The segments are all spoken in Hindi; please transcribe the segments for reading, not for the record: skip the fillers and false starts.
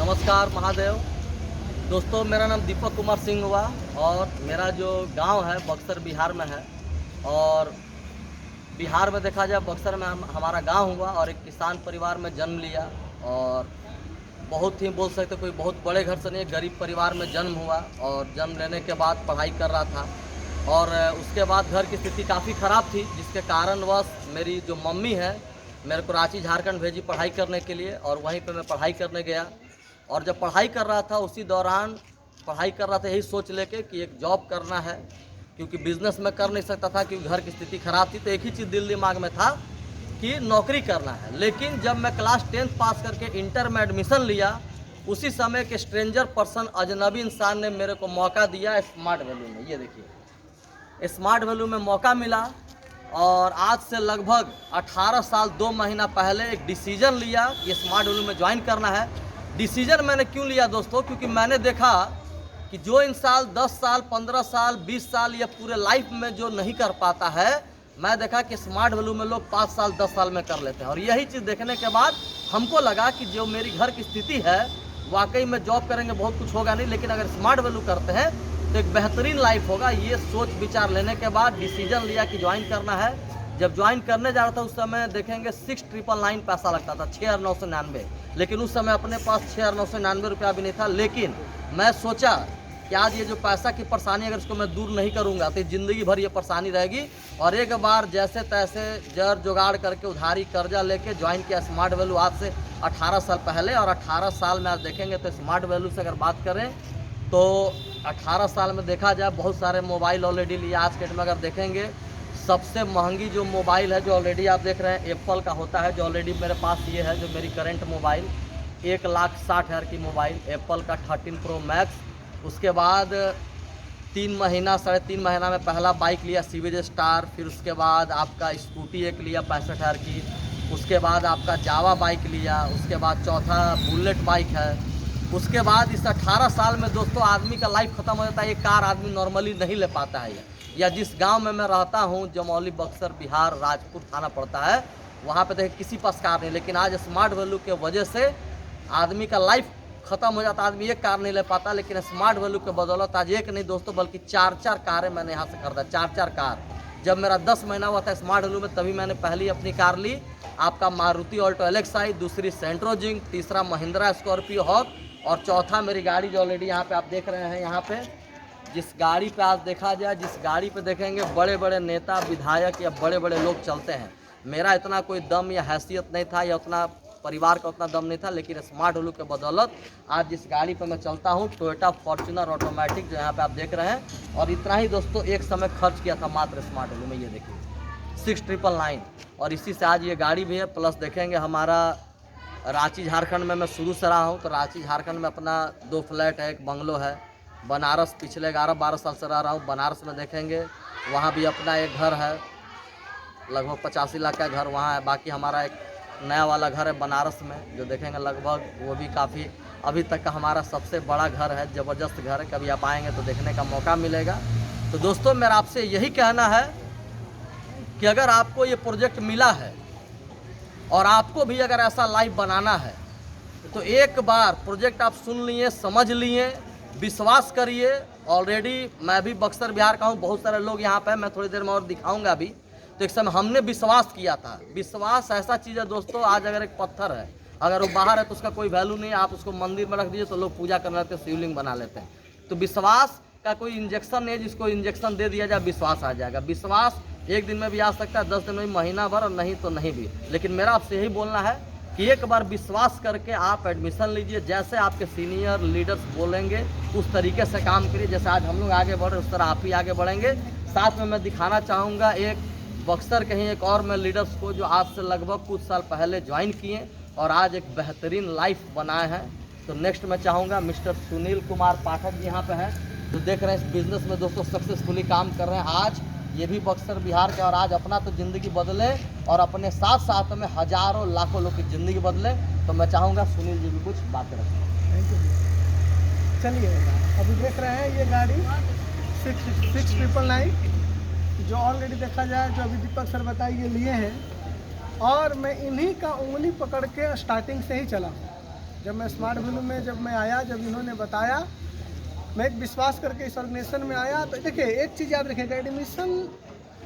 नमस्कार महादेव। दोस्तों, मेरा नाम दीपक कुमार सिंह हुआ और मेरा जो गांव है बक्सर बिहार में है। और बिहार में देखा जाए बक्सर में हमारा गांव हुआ और एक किसान परिवार में जन्म लिया। और बहुत ही बोल सकते कोई बहुत बड़े घर से नहीं, गरीब परिवार में जन्म हुआ। और जन्म लेने के बाद पढ़ाई कर रहा था और उसके बाद घर की स्थिति काफ़ी ख़राब थी, जिसके कारणवश मेरी जो मम्मी है मेरे को रांची झारखंड भेजी पढ़ाई करने के लिए। और वहीं पे मैं पढ़ाई करने गया और जब पढ़ाई कर रहा था उसी दौरान पढ़ाई कर रहा था यही सोच लेके कि एक जॉब करना है, क्योंकि बिज़नेस में कर नहीं सकता था क्योंकि घर की स्थिति ख़राब थी। तो एक ही चीज़ दिल दिमाग में था कि नौकरी करना है। लेकिन जब मैं क्लास 10th पास करके इंटर में एडमिशन लिया, उसी समय के स्ट्रेंजर पर्सन अजनबी इंसान ने मेरे को मौका दिया स्मार्ट वैल्यू में। ये देखिए, स्मार्ट वैल्यू में मौका मिला और आज से लगभग 18 साल 2 महीना पहले एक डिसीजन लिया कि स्मार्ट वैल्यू में ज्वाइन करना है। डिसीजन मैंने क्यों लिया दोस्तों? क्योंकि मैंने देखा कि जो इंसान 10 साल 15 साल 20 साल या पूरे लाइफ में जो नहीं कर पाता है, मैं देखा कि स्मार्ट वैल्यू में लोग 5 साल 10 साल में कर लेते हैं। और यही चीज़ देखने के बाद हमको लगा कि जो मेरी घर की स्थिति है, वाकई में जॉब करेंगे बहुत कुछ होगा नहीं, लेकिन अगर स्मार्ट वैल्यू करते हैं तो एक बेहतरीन लाइफ होगा। ये सोच विचार लेने के बाद डिसीजन लिया कि ज्वाइन करना है। जब ज्वाइन करने जा रहा था उस समय देखेंगे 6999 पैसा लगता था, 6999। लेकिन उस समय अपने पास 6999 रुपया भी नहीं था। लेकिन मैं सोचा कि आज ये जो पैसा की परेशानी अगर इसको मैं दूर नहीं करूंगा तो ज़िंदगी भर ये परेशानी रहेगी। और एक बार जैसे तैसे जड़ जुगाड़ करके उधारी कर्जा लेके ज्वाइन किया स्मार्ट वैल्यू आज से 18 साल पहले। और 18 साल में आज देखेंगे तो स्मार्ट वैल्यू से अगर बात करें तो 18 साल में देखा जाए बहुत सारे मोबाइल ऑलरेडी लिया। आज के डेट में अगर देखेंगे सबसे महंगी जो मोबाइल है जो ऑलरेडी आप देख रहे हैं एप्पल का होता है, जो ऑलरेडी मेरे पास ये है जो मेरी करंट मोबाइल 1,60,000 की मोबाइल एप्पल का 13 प्रो मैक्स। उसके बाद 3 महीना 3.5 महीना में पहला बाइक लिया सीवीज स्टार। फिर उसके बाद आपका स्कूटी एक लिया 65,000 की। उसके बाद आपका जावा बाइक लिया। उसके बाद चौथा बुलेट बाइक है। उसके बाद इस 18 साल में दोस्तों आदमी का लाइफ ख़त्म हो जाता है। ये कार आदमी नॉर्मली नहीं ले पाता है। या जिस गांव में मैं रहता हूं, जमौली बक्सर बिहार राजपुर थाना पड़ता है, वहां पे देखिए किसी पास कार नहीं। लेकिन आज स्मार्ट वैल्यू के वजह से आदमी का लाइफ ख़त्म हो जाता है, आदमी एक कार नहीं ले पाता। लेकिन स्मार्ट वैल्यू के बदौलत आज एक नहीं दोस्तों बल्कि 4-4 कारें मैंने यहाँ से खरीदा। 4-4 कार। जब मेरा 10 महीना हुआ था स्मार्ट वैल्यू में तभी मैंने पहली अपनी कार ली, आपका मारुति ऑल्टो एलेक्साई, दूसरी सेंट्रो जिंक, तीसरा महिंद्रा स्कॉर्पियो हॉक और चौथा मेरी गाड़ी जो ऑलरेडी यहाँ पे आप देख रहे हैं। यहाँ पे जिस गाड़ी पे आज देखा जाए, जिस गाड़ी पे देखेंगे बड़े बड़े नेता विधायक या बड़े बड़े लोग चलते हैं, मेरा इतना कोई दम या हैसियत नहीं था या उतना परिवार का उतना दम नहीं था। लेकिन स्मार्ट वैल्यू के बदौलत आज जिस गाड़ी पे मैं चलता हूँ टोयोटा फॉर्च्यूनर ऑटोमेटिक जो यहाँ पे आप देख रहे हैं। और इतना ही दोस्तों एक समय खर्च किया था मात्र स्मार्ट वैल्यू में। ये देखिए 6999 और इसी से आज ये गाड़ी भी है। प्लस देखेंगे हमारा रांची झारखंड में मैं शुरू से रहा हूँ, तो रांची झारखंड में अपना 2 फ्लैट है, एक बंगलो है। बनारस पिछले 11-12 साल से रह रहा हूँ, बनारस में देखेंगे वहाँ भी अपना एक घर है, लगभग 85 लाख का घर वहाँ है। बाकी हमारा एक नया वाला घर है बनारस में जो देखेंगे लगभग वो भी काफ़ी अभी तक का हमारा सबसे बड़ा घर है, ज़बरदस्त घर है। कभी आप आएँगे तो देखने का मौका मिलेगा। तो दोस्तों मेरा आपसे यही कहना है कि अगर आपको ये प्रोजेक्ट मिला है और आपको भी अगर ऐसा लाइफ बनाना है तो एक बार प्रोजेक्ट आप सुन लिए, समझ लिए, विश्वास करिए। ऑलरेडी मैं भी बक्सर बिहार का हूँ, बहुत सारे लोग यहाँ पे, मैं थोड़ी देर में और दिखाऊंगा अभी। तो एक समय हमने विश्वास किया था। विश्वास ऐसा चीज़ है दोस्तों, आज अगर एक पत्थर है अगर वो बाहर है तो उसका कोई वैल्यू नहीं है। आप उसको मंदिर में रख दीजिए तो लोग पूजा करने लगते हैं, शिवलिंग बना लेते हैं। तो विश्वास का कोई इंजेक्शन नहीं है, जिसको इंजेक्शन दे दिया जाए विश्वास आ जाएगा। विश्वास एक दिन में भी आ सकता है, 10 दिन में भी, महीना भर, और नहीं तो नहीं भी। लेकिन मेरा आपसे यही बोलना है कि एक बार विश्वास करके आप एडमिशन लीजिए। जैसे आपके सीनियर लीडर्स बोलेंगे उस तरीके से काम करिए। जैसे आज हम लोग आगे बढ़ रहे उस तरह आप ही आगे बढ़ेंगे। साथ में मैं दिखाना चाहूँगा एक बक्सर के ही एक और मैं लीडर्स को जो आज से लगभग कुछ साल पहले ज्वाइन किए और आज एक बेहतरीन लाइफ बनाए हैं। तो नेक्स्ट मैं चाहूँगा मिस्टर सुनील कुमार पाठक जी यहाँ पे हैं, जो देख रहे हैं इस बिज़नेस में दोस्तों सक्सेसफुली काम कर रहे हैं। आज ये भी बक्सर बिहार के और आज अपना तो ज़िंदगी बदले और अपने साथ साथ में हज़ारों लाखों लोग की ज़िंदगी बदले। तो मैं चाहूँगा सुनील जी भी कुछ बातें रखें। Thank you. चलिए अभी देख रहे हैं ये गाड़ी 6999 जो ऑलरेडी देखा जाए जो अभी दीपक सर बताए ये लिए हैं और मैं इन्हीं का उंगली पकड़ के स्टार्टिंग से ही चला। जब मैं स्मार्ट वैल्यू में जब मैं आया, जब इन्होंने बताया, मैं एक विश्वास करके इस ऑर्गेनाइजेशन में आया। तो देखिए एक चीज़ याद रखिएगा, एडमिशन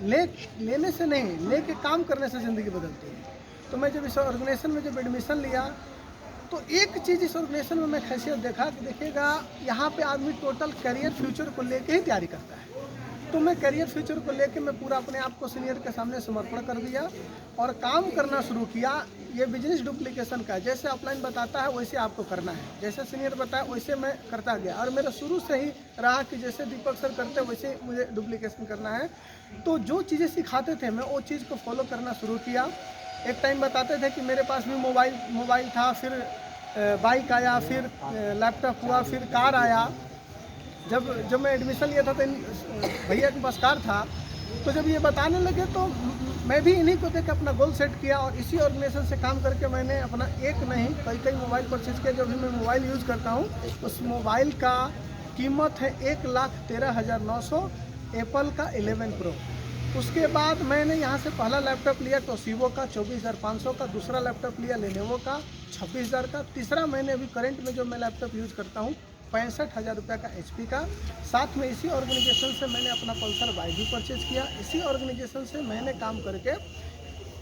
लेने से नहीं, लेके काम करने से ज़िंदगी बदलती है। तो मैं जब इस ऑर्गेनाइजेशन में जब एडमिशन लिया तो एक चीज़ इस ऑर्गेनाइजेशन में मैं खैसियत देखा कि देखिएगा यहाँ पे आदमी टोटल करियर फ्यूचर को लेके ही तैयारी करता है। तो मैं करियर फ्यूचर को लेके मैं पूरा अपने आप को सीनियर के सामने समर्पण कर दिया और काम करना शुरू किया। ये बिजनेस डुप्लीकेशन का है, जैसे ऑफलाइन बताता है वैसे आपको करना है, जैसे सीनियर बताया वैसे मैं करता गया। और मेरा शुरू से ही रहा कि जैसे दीपक सर करते वैसे मुझे डुप्लीकेशन करना है। तो जो चीज़ें सिखाते थे मैं वो चीज़ को फॉलो करना शुरू किया। एक टाइम बताते थे कि मेरे पास भी मोबाइल था, फिर बाइक आया, फिर लैपटॉप हुआ, फिर कार आया। जब मैं एडमिशन लिया था तो भैया के पास कार था। तो जब ये बताने लगे तो मैं भी इन्हीं को देख के अपना गोल सेट किया और इसी ऑर्गेनाइजेशन से काम करके मैंने अपना एक नहीं कई मोबाइल परचेज किया। जो भी मैं मोबाइल यूज़ करता हूँ उस मोबाइल का कीमत है 1,13,900, एप्पल का 11 प्रो। उसके बाद मैंने यहाँ से पहला लैपटॉप लिया टोशिबो का 24,500 का, दूसरा लैपटॉप लिया लेनोवो का 26,000 का, तीसरा मैंने अभी करंट में जो मैं लैपटॉप यूज़ करता हूँ 65,000 रुपये का HP का। साथ में इसी ऑर्गेनाइजेशन से मैंने अपना पल्सर बाइक भी परचेज किया। इसी ऑर्गेनाइजेशन से मैंने काम करके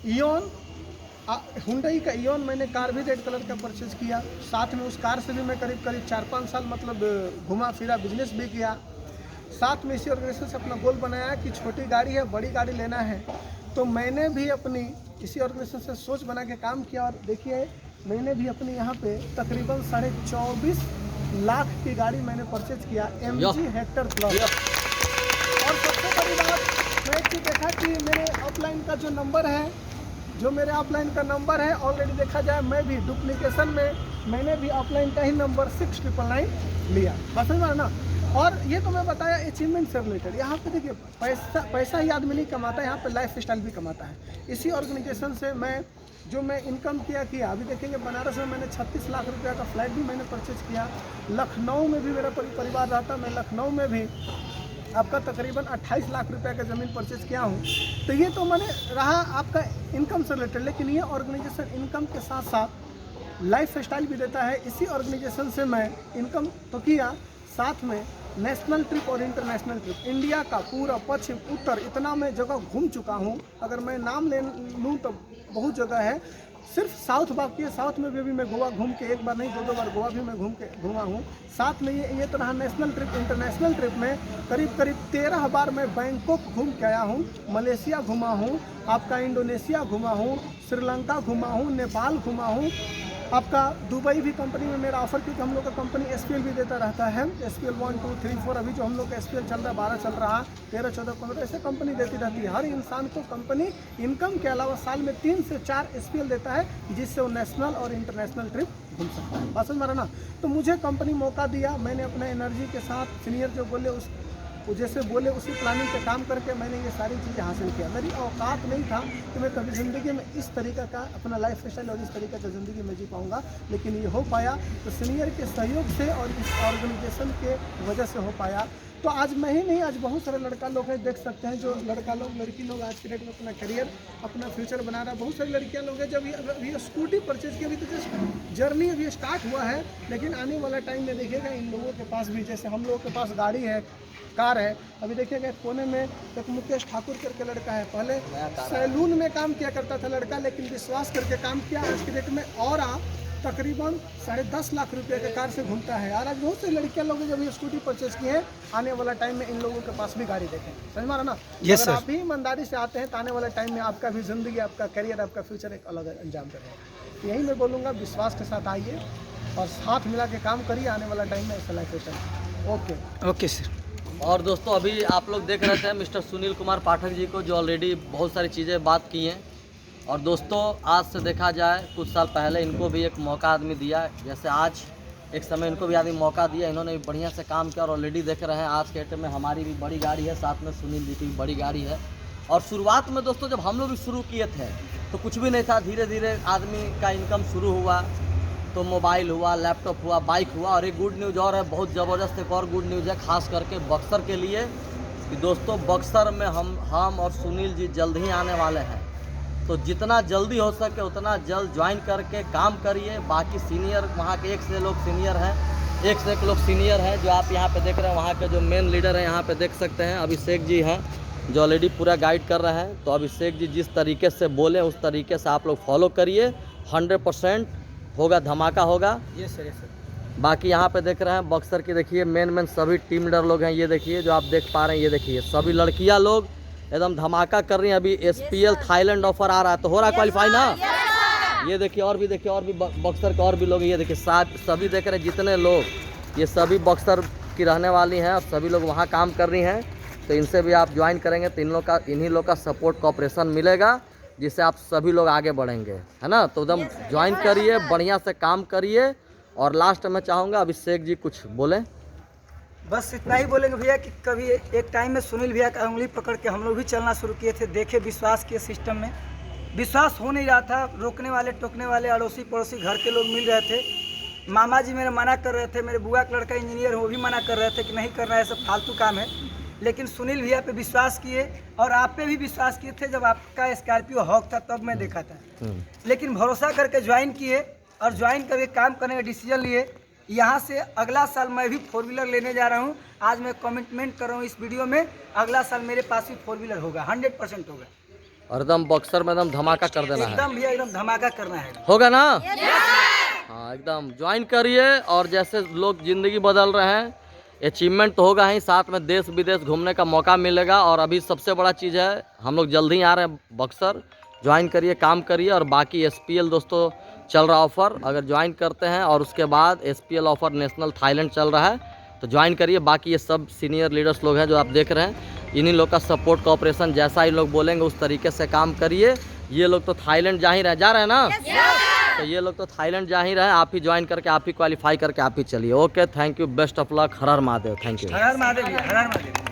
ईओन हुंडई का ईओन मैंने कार भी रेड कलर का परचेज किया। साथ में उस कार से भी मैं करीब 4-5 साल मतलब घुमा फिरा बिजनेस भी किया। साथ में इसी ऑर्गेनाइजेशन से अपना गोल बनाया कि छोटी गाड़ी है बड़ी गाड़ी लेना है। तो मैंने भी अपनी इसी ऑर्गेनाइजेशन से सोच बना के काम किया और देखिए मैंने भी अपने यहाँ पे तकरीबन 24.5 लाख की गाड़ी मैंने परचेज किया, MG हेक्टर प्लस। और सबसे बड़ी बात मैं एक चीज़ देखा कि मेरे ऑफलाइन का जो नंबर है, जो मेरे ऑफलाइन का नंबर है ऑलरेडी देखा जाए, मैं भी डुप्लीकेशन में मैंने भी ऑफलाइन का ही नंबर 6999 लिया। बस समझ में ना। और ये तो मैं बताया अचीवमेंट से रिलेटेड। यहाँ पे देखिए पैसा ही आदमी नहीं कमाता, यहाँ पे लाइफ स्टाइल भी कमाता है। इसी ऑर्गेनाइजेशन से मैं इनकम किया अभी देखेंगे बनारस में मैंने 36 लाख रुपया का फ्लैट भी मैंने परचेज किया। लखनऊ में भी मेरा परिवार रहता, मैं लखनऊ में भी आपका तकरीबन 28 लाख रुपए का ज़मीन परचेज किया हूँ। तो ये तो मैंने रहा आपका इनकम से रिलेटेड, लेकिन ये ऑर्गेनाइजेशन इनकम के साथ साथ लाइफ स्टाइल भी देता है। इसी ऑर्गेनाइजेशन से मैं इनकम तो किया, साथ में नेशनल ट्रिप और इंटरनेशनल ट्रिप इंडिया का पूरा पश्चिम उत्तर इतना मैं जगह घूम चुका हूँ। अगर मैं नाम ले लूँ तो बहुत जगह है। सिर्फ साउथ बाकी है, साउथ में भी मैं गोवा घूम के एक बार नहीं 2 बार गोवा भी मैं घूमा हूँ। साथ में ये तो रहा नेशनल ट्रिप। इंटरनेशनल ट्रिप में करीब 13 बार मैं बैंकॉक घूम के आया हूँ, मलेशिया घुमा हूँ, आपका इंडोनेशिया घुमा हूँ, श्रीलंका घुमा हूँ, नेपाल घुमा हूँ, आपका दुबई भी कंपनी में मेरा ऑफर, क्योंकि हम लोग का कंपनी SPL भी देता रहता है। SPL 1, 2, 3, 4 अभी जो हम लोग का SPL चल रहा है 12 चल रहा, 13, 14, 15 ऐसे कंपनी देती रहती है। हर इंसान को कंपनी इनकम के अलावा साल में 3 से 4 SPL देता है, जिससे वो नेशनल और इंटरनेशनल ट्रिप घूम सकता है। बात समझ में आ रहा ना। तो मुझे कंपनी मौका दिया, मैंने अपना एनर्जी के साथ सीनियर जो बोले जैसे बोले उसी प्लानिंग पे काम करके मैंने ये सारी चीज़ें हासिल किया। मेरी औकात नहीं था कि मैं कभी ज़िंदगी में इस तरीक़े का अपना लाइफ स्टाइल और इस तरीके से ज़िंदगी में जी पाऊँगा, लेकिन ये हो पाया तो सीनियर के सहयोग से और इस ऑर्गेनाइजेशन के वजह से हो पाया। तो आज मैं ही नहीं, आज बहुत सारे लड़का लोग हैं, देख सकते हैं जो लड़की लोग आज के डेट में अपना करियर अपना फ्यूचर बना रहा है। बहुत सारी लड़कियां लोग हैं जब ये स्कूटी परचेज की, अभी तो जस्ट जर्नी अभी स्टार्ट हुआ है, लेकिन आने वाला टाइम में देखिएगा इन लोगों के पास भी, जैसे हम लोगों के पास गाड़ी है, कार है। अभी देखिएगा कोने में एक मुकेश ठाकुर करके लड़का है, पहले सैलून में काम किया करता था लड़का, लेकिन विश्वास करके काम किया। आज के डेट में और तकरीबन 10.5 लाख रुपए के कार से घूमता है। और आज बहुत से लड़कियां लोग जब ये स्कूटी परचेज की है, आने वाला टाइम में इन लोगों के पास भी गाड़ी देखें। समझ में आ रहा ना। Yes, अगर sir. आप भी ईमानदारी से आते हैं तो आने वाला टाइम में आपका भी ज़िंदगी, आपका करियर, आपका फ्यूचर एक अलग अंजाम करेगा। यही मैं बोलूँगा, विश्वास के साथ आइए और हाथ मिला के काम करिए, आने वाला टाइम में ऐसा लाइफ स्टाइल। Okay sir. और दोस्तों अभी आप लोग देख रहे थे मिस्टर सुनील कुमार पाठक जी को, जो ऑलरेडी बहुत सारी चीज़ें बात की हैं। और दोस्तों आज से देखा जाए कुछ साल पहले इनको भी एक मौका आदमी दिया, जैसे आज एक समय इनको भी आदमी मौका दिया, इन्होंने भी बढ़िया से काम किया और ऑलरेडी देख रहे हैं आज के डेट में हमारी भी बड़ी गाड़ी है, साथ में सुनील जी की भी बड़ी गाड़ी है। और शुरुआत में दोस्तों जब हम लोग भी शुरू किए थे तो कुछ भी नहीं था, धीरे धीरे आदमी का इनकम शुरू हुआ तो मोबाइल हुआ, लैपटॉप हुआ, बाइक हुआ। और एक गुड न्यूज़ और है, बहुत ज़बरदस्त एक और गुड न्यूज़ है खास करके बक्सर के लिए कि दोस्तों बक्सर में हम और सुनील जी जल्द ही आने वाले हैं। तो जितना जल्दी हो सके उतना जल्द ज्वाइन करके काम करिए। बाकी सीनियर वहाँ के एक से लोग सीनियर हैं, एक से एक लोग सीनियर हैं जो आप यहाँ पे देख रहे हैं। वहाँ के जो मेन लीडर हैं यहाँ पे देख सकते हैं, अभिषेक जी हैं जो ऑलरेडी पूरा गाइड कर रहे हैं। तो अभिषेक जी जिस तरीके से बोले उस तरीके से आप लोग फॉलो करिए, 100% होगा, धमाका होगा। ये सर बाकी यहाँ पे देख रहे हैं बक्सर की, देखिए मेन सभी टीम लीडर लोग हैं। ये देखिए जो आप देख पा रहे हैं, ये देखिए सभी लड़कियाँ लोग एकदम धमाका कर रही हैं। अभी SPL थाईलैंड ऑफर आ रहा है तो हो रहा है क्वालिफाई ना। ये देखिए और भी देखिए, और भी बक्सर के और भी लोग, ये देखिए सभी देख रहे हैं जितने लोग, ये सभी बक्सर की रहने वाली हैं और सभी लोग वहाँ काम कर रही हैं। तो इनसे भी आप ज्वाइन करेंगे तो इन्हीं लोग का सपोर्ट कॉपरेशन मिलेगा, जिससे आप सभी लोग आगे बढ़ेंगे, है ना। तो एकदम ज्वाइन करिए, बढ़िया से काम करिए। और लास्ट में चाहूँगा अभिषेक जी कुछ बोलें। बस इतना ही बोलेंगे भैया कि कभी एक टाइम में सुनील भैया का उंगली पकड़ के हम लोग भी चलना शुरू किए थे। देखे, विश्वास किए, सिस्टम में विश्वास हो नहीं रहा था। रोकने वाले टोकने वाले अड़ोसी पड़ोसी घर के लोग मिल रहे थे। मामा जी मेरे मना कर रहे थे, मेरे बुआ का लड़का इंजीनियर वो भी मना कर रहे थे कि नहीं करना है, सब फालतू काम है। लेकिन सुनील भैया पे विश्वास किए और आप पे भी विश्वास किए थे। जब आपका स्कॉर्पियो हॉक था तब मैं देखा था, लेकिन भरोसा करके ज्वाइन किए और ज्वाइन करके काम करने का डिसीजन लिए। यहाँ से अगला साल मैं भी 4 व्हीलर लेने जा रहा हूँ। आज मैं कमिटमेंट कर रहा हूँ इस वीडियो में, अगला साल मेरे पास भी 4 व्हीलर होगा, 100% होगा। और एकदम बक्सर में एकदम धमाका कर देना है, एकदम भैया एकदम धमाका करना है, होगा ना। हाँ एकदम ज्वाइन करिए। और जैसे लोग ज़िंदगी बदल रहे हैं, अचीवमेंट तो होगा ही, साथ में देश विदेश घूमने का मौका मिलेगा। और अभी सबसे बड़ा चीज़ है, हम लोग जल्दी ही आ रहे हैं बक्सर, ज्वाइन करिए, काम करिए। और बाकी SPL दोस्तों चल रहा ऑफ़र, अगर ज्वाइन करते हैं और उसके बाद SPL ऑफ़र नेशनल थाईलैंड चल रहा है तो ज्वाइन करिए। बाकी ये सब सीनियर लीडर्स लोग हैं जो आप देख रहे हैं, इन्हीं लोग का सपोर्ट कॉपरेशन, जैसा इन लोग बोलेंगे उस तरीके से काम करिए। ये लोग तो थाईलैंड जा रहे हैं ना, तो ये लोग तो थाईलैंड जा ही रहे हैं। आप ही ज्वाइन करके, आप ही क्वालिफाई करके आप ही चलिए। Okay, thank you, best of luck, her her Mahadev, thank you. Her her Mahadev, her her Mahadev.